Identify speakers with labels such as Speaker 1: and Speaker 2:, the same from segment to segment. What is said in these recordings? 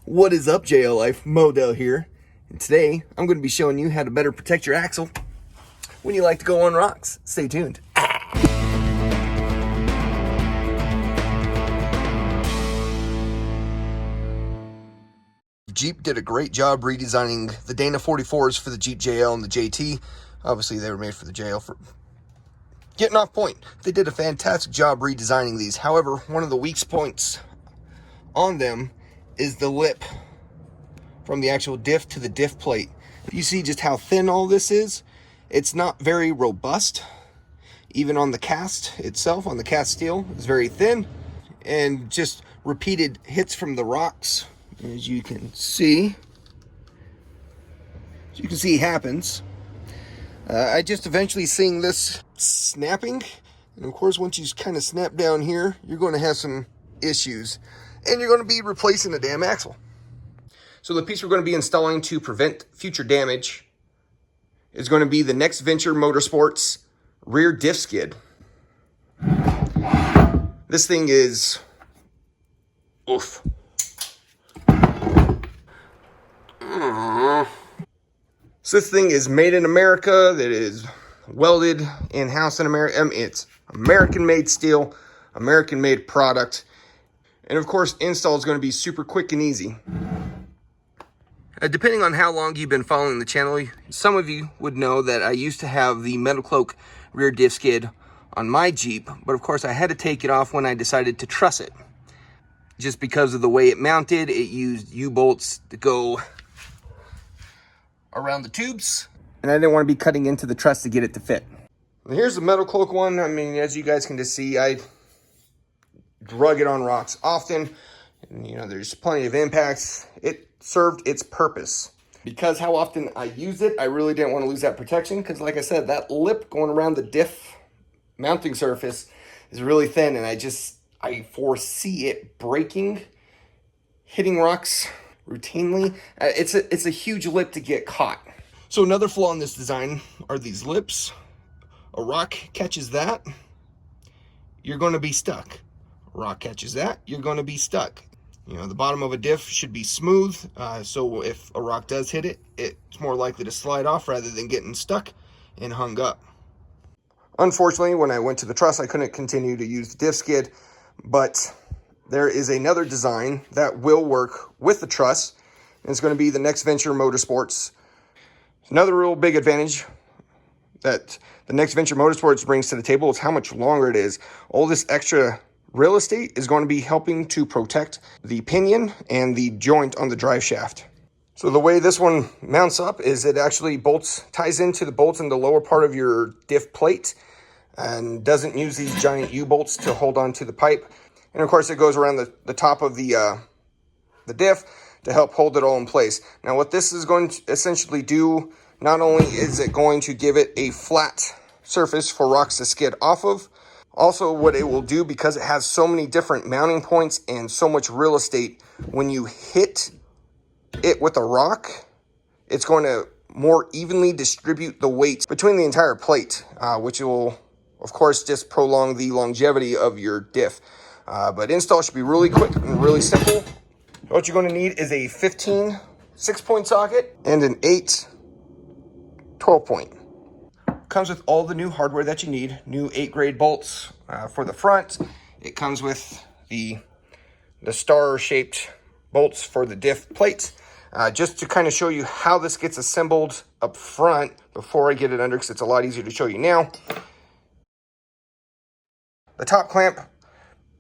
Speaker 1: What is up, JL Life? Modell here, and today I'm going to be showing you how to better protect your axle when you like to go on rocks. Stay tuned. Jeep did a great job redesigning the Dana 44s for the Jeep JL and the JT. Obviously, they were made for the JL for getting off point. They did a fantastic job redesigning these. However, one of the weak points on them is the lip from the actual diff to the diff plate. You see just how thin all this is. It's not very robust. Even on the cast itself, on the cast steel, it's very thin, and just repeated hits from the rocks, as you can see happens. I just eventually seeing this snapping, and of course once you kind of snap down here, you're going to have some issues, and you're going to be replacing the damn axle. So the piece we're going to be installing to prevent future damage is going to be the Next Venture Motorsports rear diff skid. This thing is oof. So this thing is made in America, that is welded in-house in America. It's American-made steel, American-made product. And of course, install is going to be super quick and easy. Depending on how long you've been following the channel, some of you would know that I used to have the metal Cloak rear diff skid on my Jeep, but of course I had to take it off when I decided to truss it. Just because of the way it mounted, it used U-bolts to go around the tubes, and I didn't want to be cutting into the truss to get it to fit. And here's the metal Cloak one. I mean, as you guys can just see, I drug it on rocks often, and you know, there's plenty of impacts. It served its purpose. Because how often I used it, I really didn't want to lose that protection, because like I said, that lip going around the diff mounting surface is really thin, and I foresee it breaking, hitting rocks routinely. It's a huge lip to get caught. So another flaw in this design are these lips. A rock catches that, you're going to be stuck. A rock catches that, you're going to be stuck. You know, the bottom of a diff should be smooth, so if a rock does hit it, it's more likely to slide off rather than getting stuck and hung up. Unfortunately, when I went to the truss, I couldn't continue to use the diff skid, but there is another design that will work with the truss, and it's going to be the Next Venture Motorsports. Another real big advantage that the Next Venture Motorsports brings to the table is how much longer it is. All this extra real estate is going to be helping to protect the pinion and the joint on the drive shaft. So the way this one mounts up is it actually ties into the bolts in the lower part of your diff plate and doesn't use these giant U-bolts to hold on to the pipe. And of course it goes around the top of the diff to help hold it all in place. Now what this is going to essentially do, not only is it going to give it a flat surface for rocks to skid off of, also what it will do, because it has so many different mounting points and so much real estate, when you hit it with a rock, it's going to more evenly distribute the weight between the entire plate, which will of course just prolong the longevity of your diff. But install should be really quick and really simple. What you're going to need is a 15 6-point socket and an 8 12-point. Comes with all the new hardware that you need. New 8-grade bolts for the front. It comes with the star-shaped bolts for the diff plates. Just to kind of show you how this gets assembled up front before I get it under, because it's a lot easier to show you now. The top clamp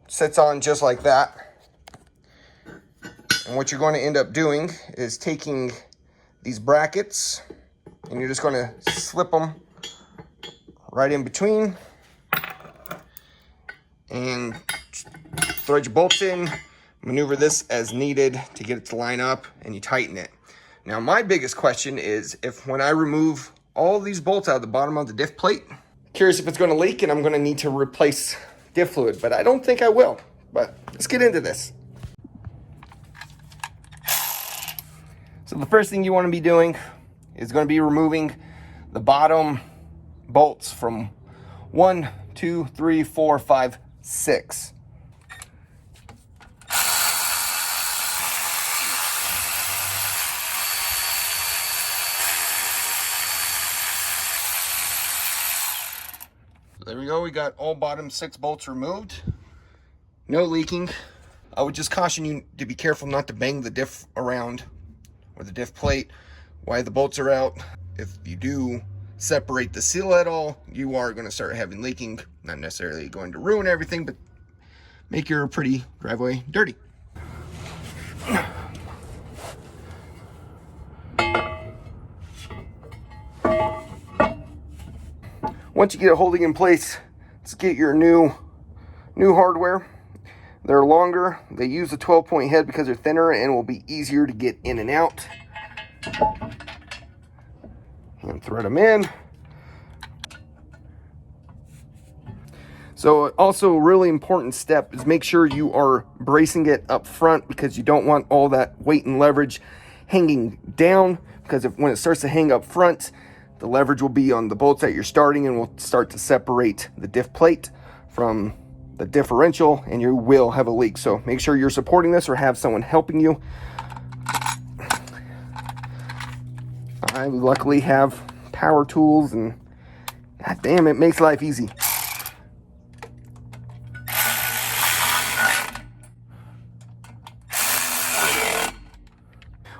Speaker 1: sits on just like that. And what you're going to end up doing is taking these brackets and you're just going to slip them right in between and thread your bolts in, maneuver this as needed to get it to line up, and you tighten it. Now my biggest question is, if when I remove all these bolts out of the bottom of the diff plate, curious if it's going to leak and I'm going to need to replace diff fluid, but I don't think I will. But let's get into this. So the first thing you want to be doing is going to be removing the bottom bolts from 1, 2, 3, 4, 5, 6. So there we go. We got all bottom 6 bolts removed. No leaking. I would just caution you to be careful not to bang the diff around, or the diff plate, while the bolts are out. If you do separate the seal at all, you are going to start having leaking. Not necessarily going to ruin everything, but make your pretty driveway dirty. Once you get it holding in place, let's get your new hardware. They're longer. They use a 12-point head because they're thinner and will be easier to get in and out. And thread them in. So also a really important step is make sure you are bracing it up front, because you don't want all that weight and leverage hanging down, because when it starts to hang up front, the leverage will be on the bolts that you're starting and will start to separate the diff plate from the differential, and you will have a leak. So make sure you're supporting this or have someone helping you. I luckily have power tools, and god damn, it makes life easy.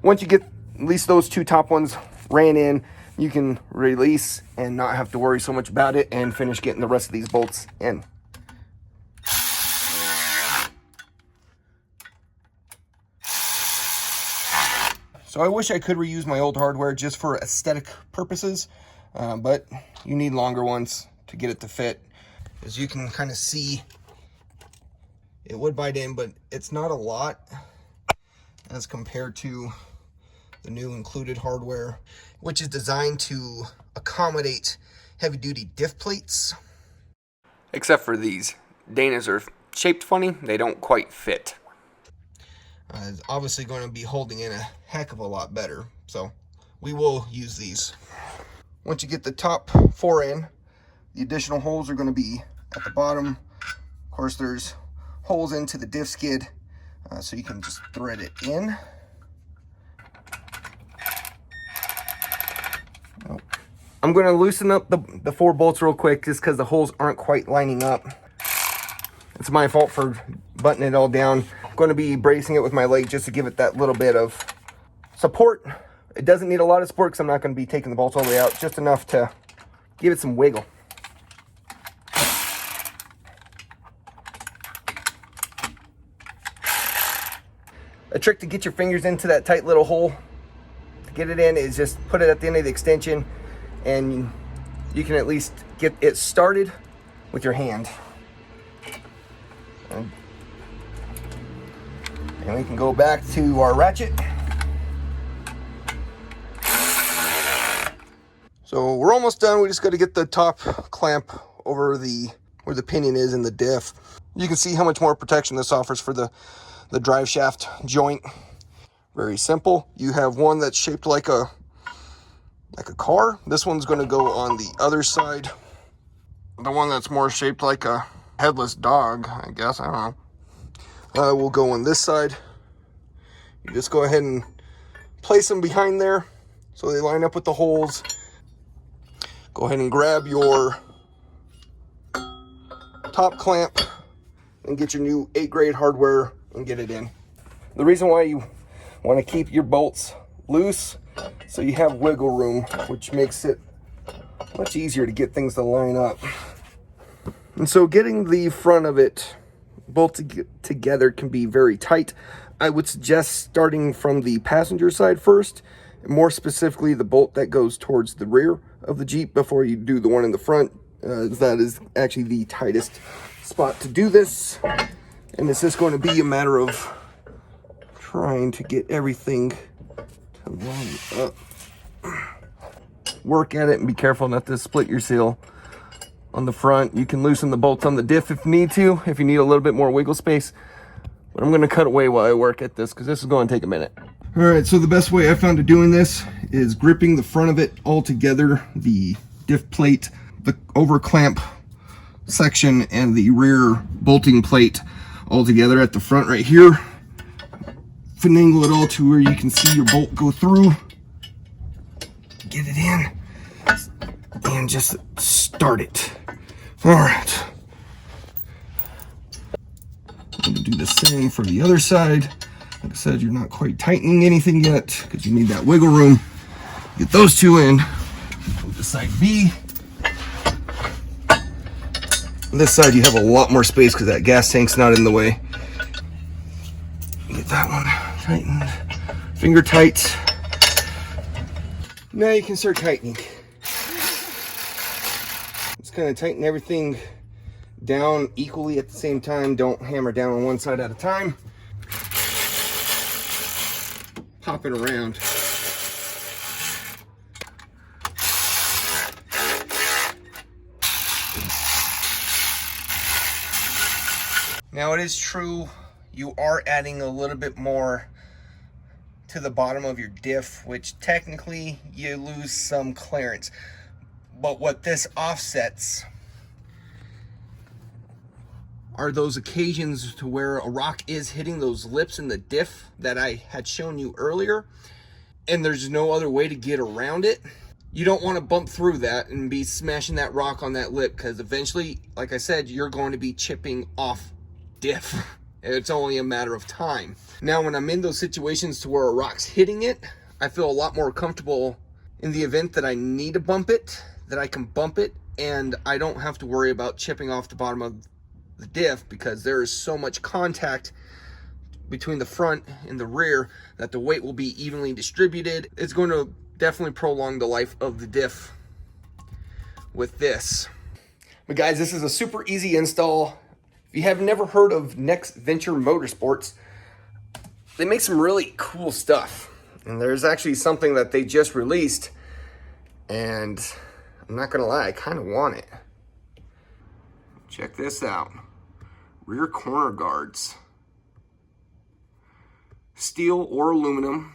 Speaker 1: Once you get at least those 2 top ones ran in, you can release and not have to worry so much about it and finish getting the rest of these bolts in. So I wish I could reuse my old hardware just for aesthetic purposes, but you need longer ones to get it to fit. As you can kind of see, it would bite in, but it's not a lot as compared to the new included hardware, which is designed to accommodate heavy-duty diff plates. Except for these. Dana's are shaped funny. They don't quite fit. It's obviously going to be holding in a heck of a lot better, so we will use these. Once you get the top 4 in, the additional holes are going to be at the bottom. Of course, there's holes into the diff skid, so you can just thread it in. I'm going to loosen up the 4 bolts real quick, just because the holes aren't quite lining up. It's my fault for buttoning it all down. I'm going to be bracing it with my leg just to give it that little bit of support. It doesn't need a lot of support, because I'm not going to be taking the bolts all the way out, just enough to give it some wiggle. A trick to get your fingers into that tight little hole, to get it in, is just put it at the end of the extension, and you can at least get it started with your hand. And we can go back to our ratchet. So we're almost done. We just got to get the top clamp over where the pinion is in the diff. You can see how much more protection this offers for the drive shaft joint. Very simple. You have one that's shaped like a car. This one's going to go on the other side. The one that's more shaped like a headless dog, I guess, I don't know, will go on this side. You just go ahead and place them behind there so they line up with the holes. Go ahead and grab your top clamp and get your new 8 grade hardware and get it in. The reason why you want to keep your bolts loose, so you have wiggle room, which makes it much easier to get things to line up. And so getting the front of it bolted together can be very tight. I would suggest starting from the passenger side first, more specifically the bolt that goes towards the rear of the Jeep, before you do the one in the front. That is actually the tightest spot to do this. And it's just going to be a matter of trying to get everything to line up. Work at it and be careful not to split your seal. On the front, you can loosen the bolts on the diff if you need to, if you need a little bit more wiggle space. But I'm going to cut away while I work at this, because this is going to take a minute. All right, so the best way I found of doing this is gripping the front of it all together, the diff plate, the over clamp section, and the rear bolting plate all together at the front right here. Finagle it all to where you can see your bolt go through. Get it in and just start it. All right. I'm gonna do the same for the other side. Like I said, you're not quite tightening anything yet because you need that wiggle room. Get those two in. Move to side B. This side you have a lot more space because that gas tank's not in the way. Get that one tightened. Finger tight. Now you can start tightening. Just kind of tighten everything down equally at the same time. Don't hammer down on one side at a time. Pop it around. Now it is true, you are adding a little bit more to the bottom of your diff, which technically you lose some clearance. But what this offsets are those occasions to where a rock is hitting those lips in the diff that I had shown you earlier, and there's no other way to get around it. You don't want to bump through that and be smashing that rock on that lip, because eventually, like I said, you're going to be chipping off diff. It's only a matter of time. Now, when I'm in those situations to where a rock's hitting it, I feel a lot more comfortable in the event that I need to bump it, that I can bump it, and I don't have to worry about chipping off the bottom of the diff, because there is so much contact between the front and the rear that the weight will be evenly distributed. It's going to definitely prolong the life of the diff with this. But guys, this is a super easy install. If you have never heard of Next Venture Motorsports, they make some really cool stuff. And there's actually something that they just released, and I'm not gonna lie, I kind of want it. Check this out. Rear corner guards. Steel or aluminum.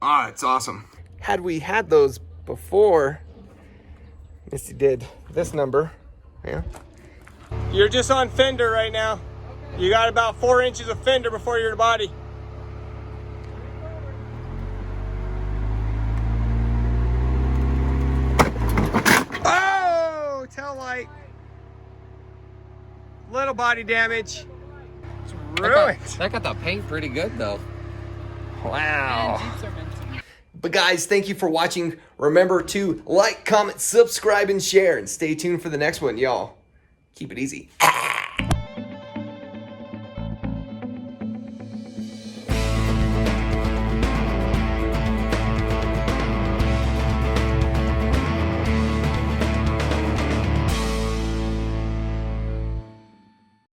Speaker 1: Ah, it's awesome. Had we had those before, Missy did this number, yeah.
Speaker 2: You're just on fender right now. You got about 4 inches of fender before your body. Oh, tail light. Little body damage. It's ruined.
Speaker 3: That got the paint pretty good though.
Speaker 1: Wow. But guys, thank you for watching. Remember to like, comment, subscribe, and share, and stay tuned for the next one, y'all. Keep it easy.